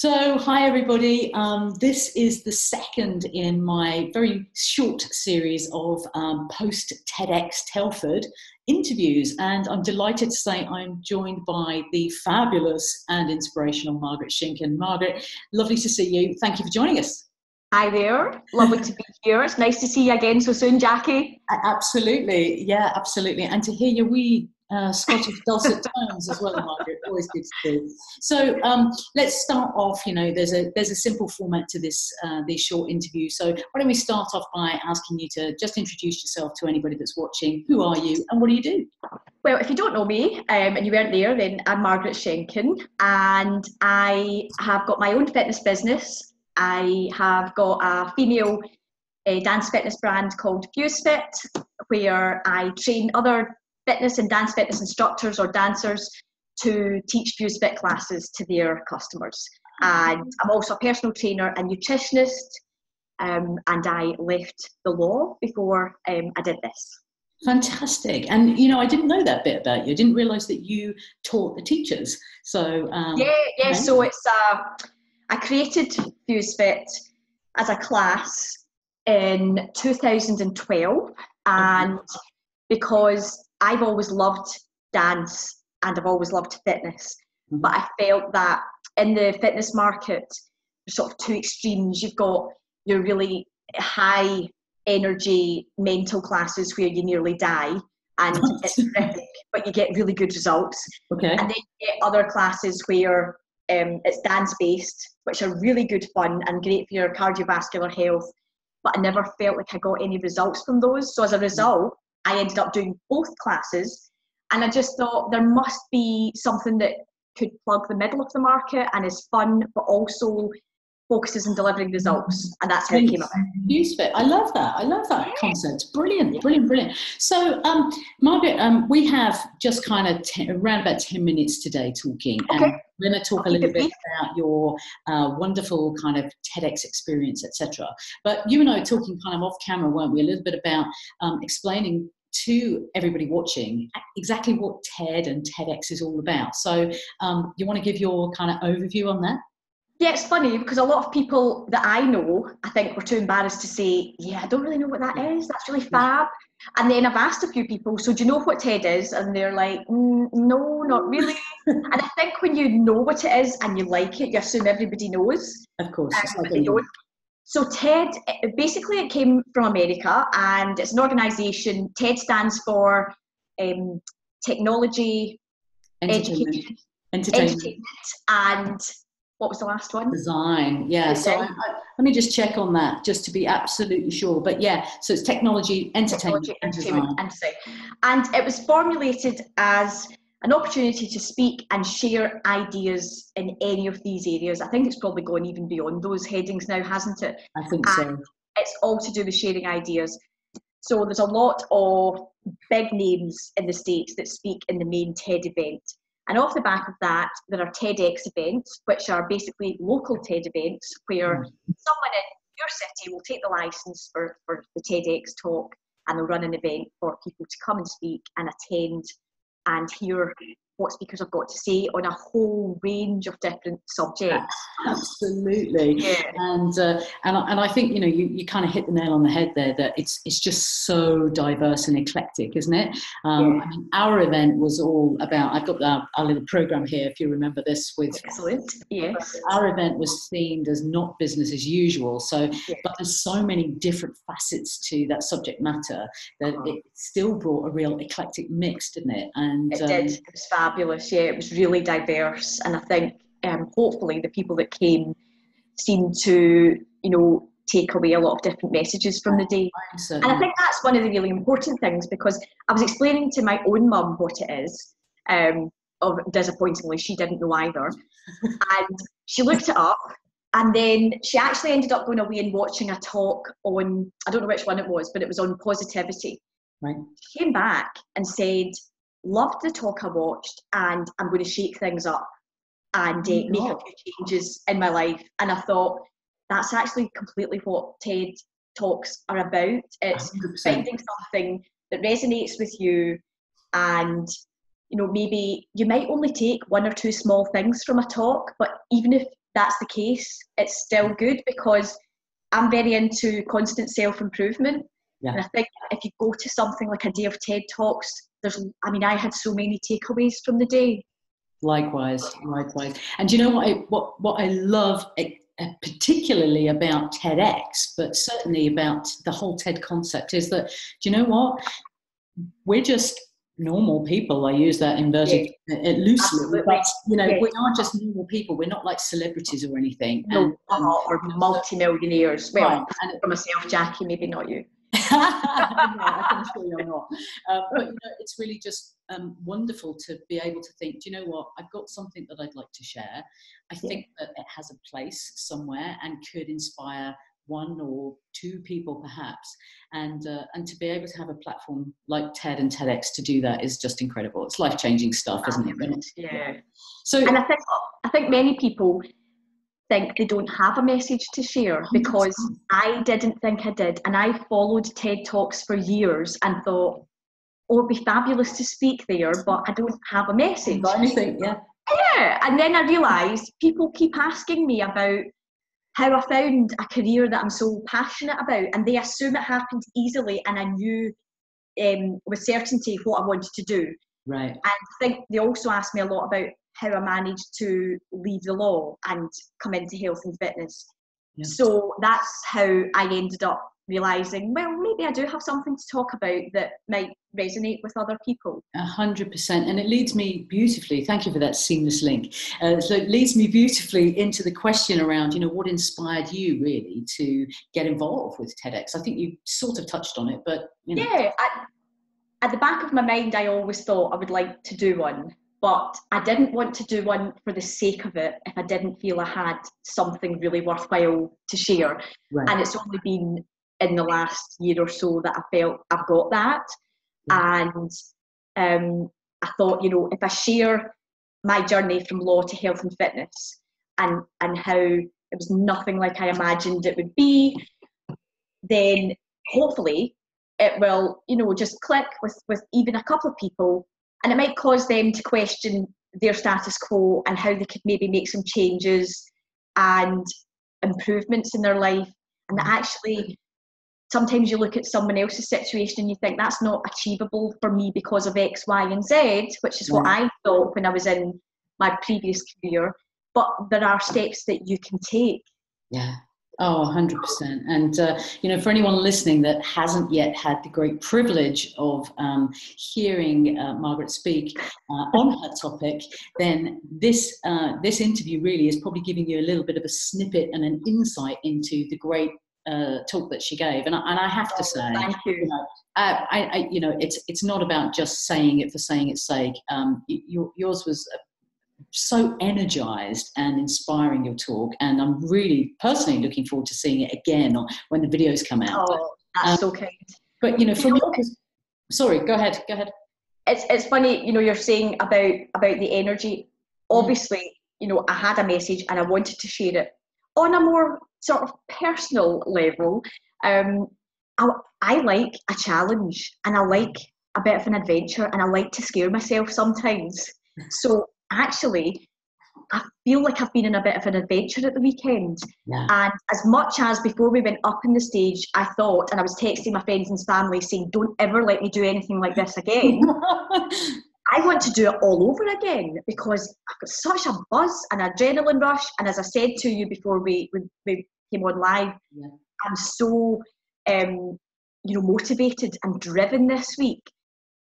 So, hi everybody. This is the second in my very short series of post TEDx Telford interviews, and I'm delighted to say I'm joined by the fabulous and inspirational Margaret Shenken. Margaret, lovely to see you. Thank you for joining us. Hi there. Lovely to be here. It's nice to see you again so soon, Jackie. Absolutely. Yeah, absolutely. And to hear your wee Scottish dulcet tones as well, Margaret. Always good to see. So let's start off. There's a simple format to these short interviews. So why don't we start off by asking you to just introduce yourself to anybody that's watching. Who are you and what do you do? Well, if you don't know me and you weren't there, then I'm Margaret Shenken, and I have got my own fitness business. I have got a female dance fitness brand called FuseFit, where I train other fitness and dance fitness instructors or dancers to teach FuseFit classes to their customers. And I'm also a personal trainer and nutritionist, and I left the law before I did this. Fantastic. And, I didn't know that bit about you. I didn't realise that you taught the teachers. So Yeah. So it's I created FuseFit as a class in 2012, and because I've always loved dance and I've always loved fitness, but I felt that in the fitness market, there's sort of two extremes. You've got your really high energy mental classes where you nearly die and it's terrific, but you get really good results. Okay. And then you get other classes where it's dance-based, which are really good fun and great for your cardiovascular health, but I never felt like I got any results from those. So as a result, I ended up doing both classes, and I just thought there must be something that could plug the middle of the market and is fun, but also focuses on delivering results, and that's how it came up. FuseFit. I love that concept. Brilliant. So, Margaret, we have just kind of around about 10 minutes today talking, and we're going to talk a little bit about your wonderful kind of TEDx experience, etc. But you and I were talking kind of off camera, weren't we? A little bit about explaining to everybody watching exactly what TED and TEDx is all about. So, you want to give your kind of overview on that? Yeah, it's funny because a lot of people that I know, I think, were too embarrassed to say, I don't really know what that is. That's really fab. And then I've asked a few people, so do you know what TED is? And they're like, no, not really. And I think when you know what it is and you like it, you assume everybody knows. Of course. But they don't. So TED, basically it came from America, and it's an organisation. TED stands for Technology, Education, Entertainment, and what was the last one? Design. Yeah. So let me just check on that just to be absolutely sure. But yeah, so it's technology, entertainment, and design. And it was formulated as an opportunity to speak and share ideas in any of these areas. I think it's probably gone even beyond those headings now, hasn't it? I think so. It's all to do with sharing ideas. So there's a lot of big names in the States that speak in the main TED event. And off the back of that, there are TEDx events, which are basically local TED events where someone in your city will take the license for the TEDx talk, and they'll run an event for people to come and speak and attend and hear what speakers have got to say on a whole range of different subjects. Absolutely. Yeah. And I think you kind of hit the nail on the head there, that it's just so diverse and eclectic, isn't it? I mean, our event was all about, I've got our little program here, if you remember this. Excellent. Yes. Our event was themed as not business as usual. So, but there's so many different facets to that subject matter that it still brought a real eclectic mix, didn't it? And it did. It was fabulous. Yeah, it was really diverse, and I think hopefully the people that came seemed to take away a lot of different messages from the day. And I think that's one of the really important things, because I was explaining to my own mum what it is. Disappointingly, she didn't know either, and she looked it up. And then she actually ended up going away and watching a talk on, I don't know which one it was, but it was on positivity. Right. She came back and said, loved the talk I watched, and I'm going to shake things up and make a few changes in my life. And I thought, that's actually completely what TED Talks are about. It's 100%. Finding something that resonates with you, and maybe you might only take one or two small things from a talk, but even if that's the case, it's still good, because I'm very into constant self-improvement. Yeah. And I think if you go to something like a day of TED Talks, I had so many takeaways from the day. Likewise. And do you know what I love particularly about TEDx, but certainly about the whole TED concept, is that, do you know what? We're just normal people. I use that inverted loosely, absolutely. but we are just normal people. We're not like celebrities or anything. No, or multi-millionaires. Well, right. For myself, Jackie, maybe not you. I can assure you I'm not. But it's really just wonderful to be able to think, do you know what? I've got something that I'd like to share. I think that it has a place somewhere and could inspire one or two people perhaps, and to be able to have a platform like TED and TEDx to do that is just incredible. It's life-changing stuff, isn't it? Yeah. So, and I think many people think they don't have a message to share, because I didn't think I did, and I followed TED Talks for years and thought, oh, it'd be fabulous to speak there, but I don't have a message. Anything, yeah. And then I realised people keep asking me about how I found a career that I'm so passionate about, and they assume it happened easily and I knew with certainty what I wanted to do. Right. And I think they also asked me a lot about how I managed to leave the law and come into health and fitness. Yeah. So that's how I ended up realising, well, maybe I do have something to talk about that might resonate with other people. 100%. And it leads me beautifully, thank you for that seamless link. So it leads me beautifully into the question around, what inspired you really to get involved with TEDx? I think you sort of touched on it, but Yeah, at the back of my mind, I always thought I would like to do one, but I didn't want to do one for the sake of it if I didn't feel I had something really worthwhile to share. Right. And it's only been in the last year or so that I felt I've got that. And I thought, if I share my journey from law to health and fitness and how it was nothing like I imagined it would be, then hopefully it will, just click with even a couple of people, and it might cause them to question their status quo and how they could maybe make some changes and improvements in their life. And that actually, sometimes you look at someone else's situation and you think that's not achievable for me because of X, Y, and Z, which is what I thought when I was in my previous career. But there are steps that you can take. Yeah. Oh, 100%. And, for anyone listening that hasn't yet had the great privilege of hearing Margaret speak on her topic, then this interview really is probably giving you a little bit of a snippet and an insight into the great talk that she gave. And I have to say, thank you. It's not about just saying it for saying its sake. Yours was so energized and inspiring, your talk, and I'm really personally looking forward to seeing it again when the videos come out. Oh, that's so kind. But from sorry, go ahead. It's funny, you're saying about the energy. Obviously, I had a message and I wanted to share it on a more sort of personal level. I like a challenge, and I like a bit of an adventure, and I like to scare myself sometimes. So actually, I feel like I've been in a bit of an adventure at the weekend. Yeah. And as much as before we went up on the stage, I thought, and I was texting my friends and family saying, don't ever let me do anything like this again. I want to do it all over again, because I've got such a buzz and adrenaline rush. And as I said to you before we came on live, I'm so motivated and driven this week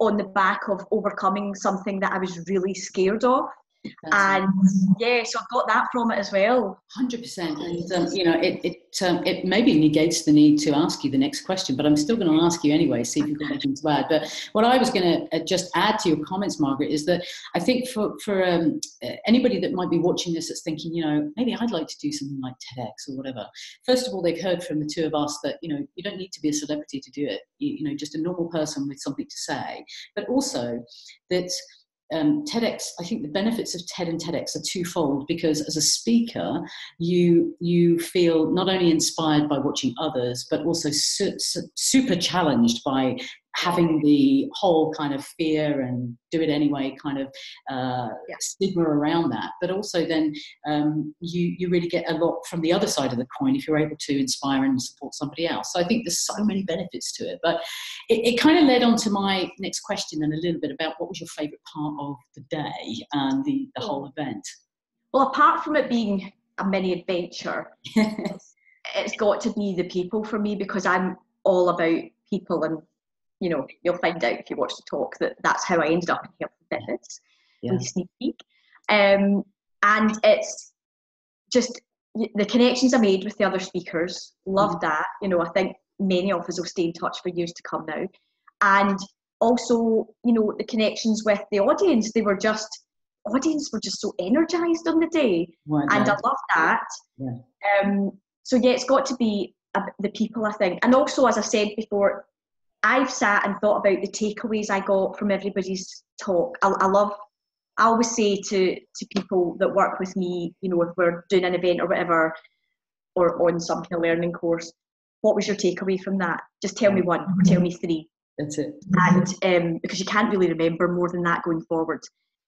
on the back of overcoming something that I was really scared of. So I've got that from it as well. 100%. And it maybe negates the need to ask you the next question, but I'm still going to ask you anyway, see if you've got anything to add. But what I was going to just add to your comments, Margaret, is that I think for anybody that might be watching this that's thinking, maybe I'd like to do something like TEDx or whatever. First of all, they've heard from the two of us that, you don't need to be a celebrity to do it. Just a normal person with something to say. But also that TEDx, I think the benefits of TED and TEDx are twofold, because as a speaker, you feel not only inspired by watching others, but also super challenged by having the whole kind of fear and do it anyway kind of stigma around that, but also then you really get a lot from the other side of the coin if you're able to inspire and support somebody else. So I think there's so many benefits to it, but it kind of led on to my next question and a little bit about what was your favourite part of the day and the whole event. Well, apart from it being a mini adventure, it's got to be the people for me, because I'm all about people, and you know, you'll find out if you watch the talk that that's how I ended up in health and fitness. With sneak peek. And it's just the connections I made with the other speakers. Loved that. You know, I think many of us will stay in touch for years to come now. And also, you know, the connections with the audience. Audience were just so energized on the day. And I love that. So yeah, it's got to be the people, I think. And also, as I said before, I've sat and thought about the takeaways I got from everybody's talk. I always say to people that work with me, you know, if we're doing an event or whatever, or on some kind of learning course, what was your takeaway from that? Just tell me one, or tell me three. That's it. And because you can't really remember more than that going forward.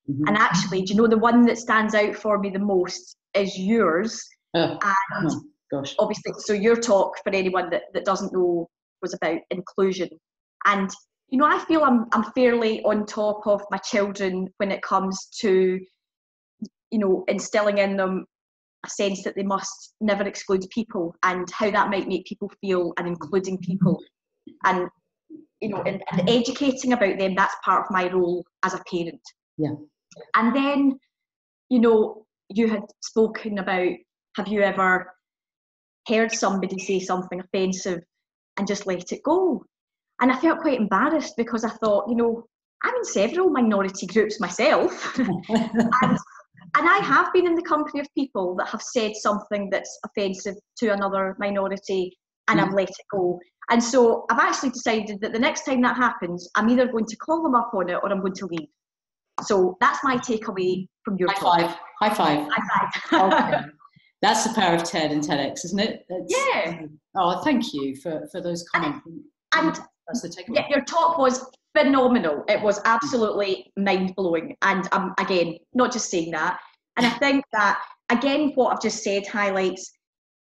And actually, do you know, the one that stands out for me the most is yours. Gosh. Obviously, so your talk, for anyone that doesn't know, was about inclusion. And you know, I feel I'm fairly on top of my children when it comes to, you know, instilling in them a sense that they must never exclude people, and how that might make people feel, and including people, and you know, and educating about them. That's part of my role as a parent. And then, you know, you had spoken about, have you ever heard somebody say something offensive and just let it go? And I felt quite embarrassed, because I thought, you know, I'm in several minority groups myself. and I have been in the company of people that have said something that's offensive to another minority, and I've let it go. And so I've actually decided that the next time that happens, I'm either going to call them up on it, or I'm going to leave. So that's my takeaway from your talk. High five. Okay. That's the power of TED and TEDx, isn't it? Oh, thank you for those comments. And that's the takeaway. Your talk was phenomenal. It was absolutely mind-blowing. And again, not just saying that. And I think that, again, what I've just said highlights,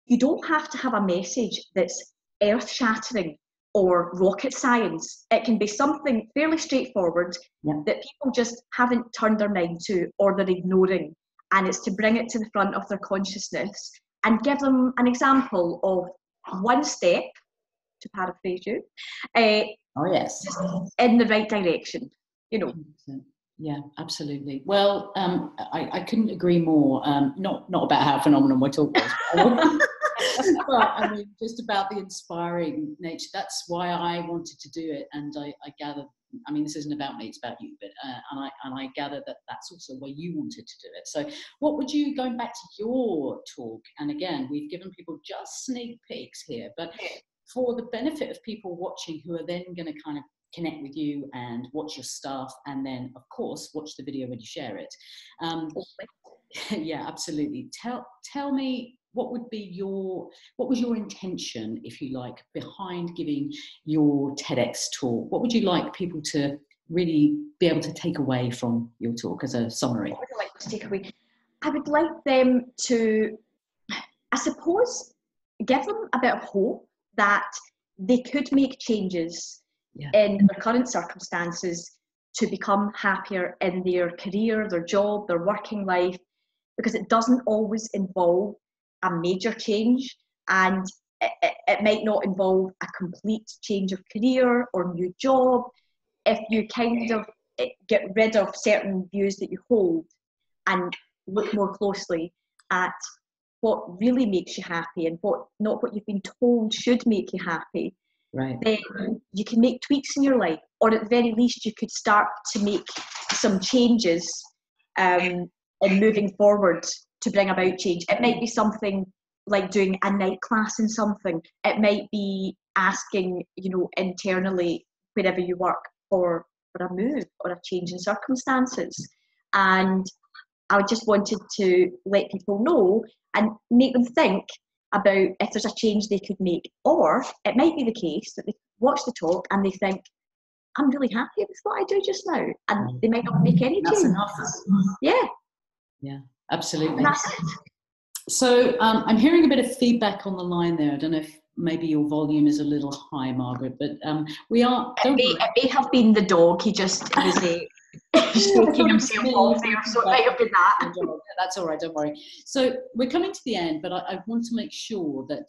you don't have to have a message that's earth-shattering or rocket science. It can be something fairly straightforward that people just haven't turned their mind to, or they're ignoring. And it's to bring it to the front of their consciousness and give them an example of one step, to paraphrase you, in the right direction, you know. 100%. Yeah, absolutely. Well, I couldn't agree more. Not about how phenomenal my talk was, but I mean, just about the inspiring nature. That's why I wanted to do it, and I gather. I mean, this isn't about me; it's about you. But and I gather that that's also why you wanted to do it. So, what would you, going back to your talk? And again, we've given people just sneak peeks here, but for the benefit of people watching, who are then going to kind of connect with you and watch your stuff, and then of course watch the video when you share it. Yeah, absolutely. Tell me, what was your intention, if you like, behind giving your TEDx talk? What would you like people to really be able to take away from your talk as a summary? What would I like to take away? I would like them to, I suppose, give them a bit of hope that they could make changes in their current circumstances to become happier in their career, their job, their working life, because it doesn't always involve a major change, and it might not involve a complete change of career or new job. If you kind of get rid of certain views that you hold and look more closely at what really makes you happy and not what you've been told should make you happy, then you can make tweaks in your life, or at the very least you could start to make some changes in moving forward to bring about change. It might be something like doing a night class in something. It might be asking, you know, internally wherever you work for a move or a change in circumstances. And I just wanted to let people know and make them think about if there's a change they could make. Or it might be the case that they watch the talk and they think, I'm really happy with what I do just now. And they might not make any That's change. enough. Yeah. Yeah, absolutely. And that's it. So I'm hearing a bit of feedback on the line there. I don't know if maybe your volume is a little high, Margaret, but we are. It may have been the dog. He just was shaking himself off there, so it might have been that. That's all right. Don't worry. So we're coming to the end, but I want to make sure that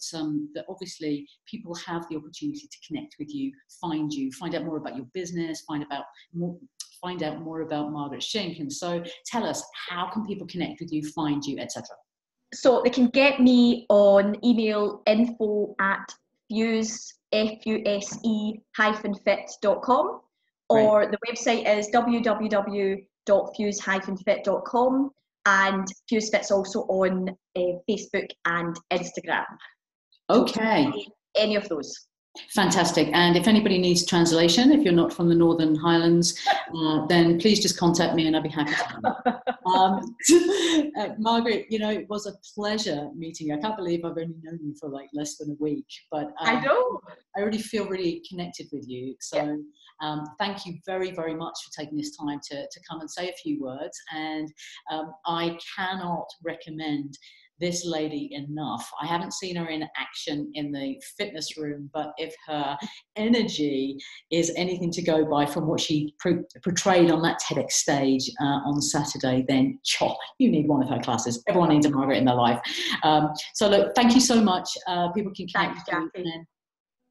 that obviously people have the opportunity to connect with you, find out more about your business, find out more about Margaret Shenken. So tell us, how can people connect with you, find you, etc.? So they can get me on email, info@fuse-fit.com, or the website is www.fuse-fit.com, and Fuse Fit's also on Facebook and Instagram. Okay. So any of those. Fantastic. And if anybody needs translation, if you're not from the Northern Highlands, then please just contact me and I'll be happy to help. Margaret, it was a pleasure meeting you. I can't believe I've only known you for like less than a week, but I know. I really feel really connected with you. So thank you very, very much for taking this time to come and say a few words. And I cannot recommend this lady enough. I haven't seen her in action in the fitness room, but if her energy is anything to go by from what she portrayed on that TEDx stage on Saturday, then you need one of her classes. Everyone needs a Margaret in their life. So look, thank you so much. People can connect with you. And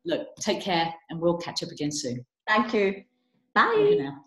look, take care and we'll catch up again soon. Thank you. Bye. Bye for now.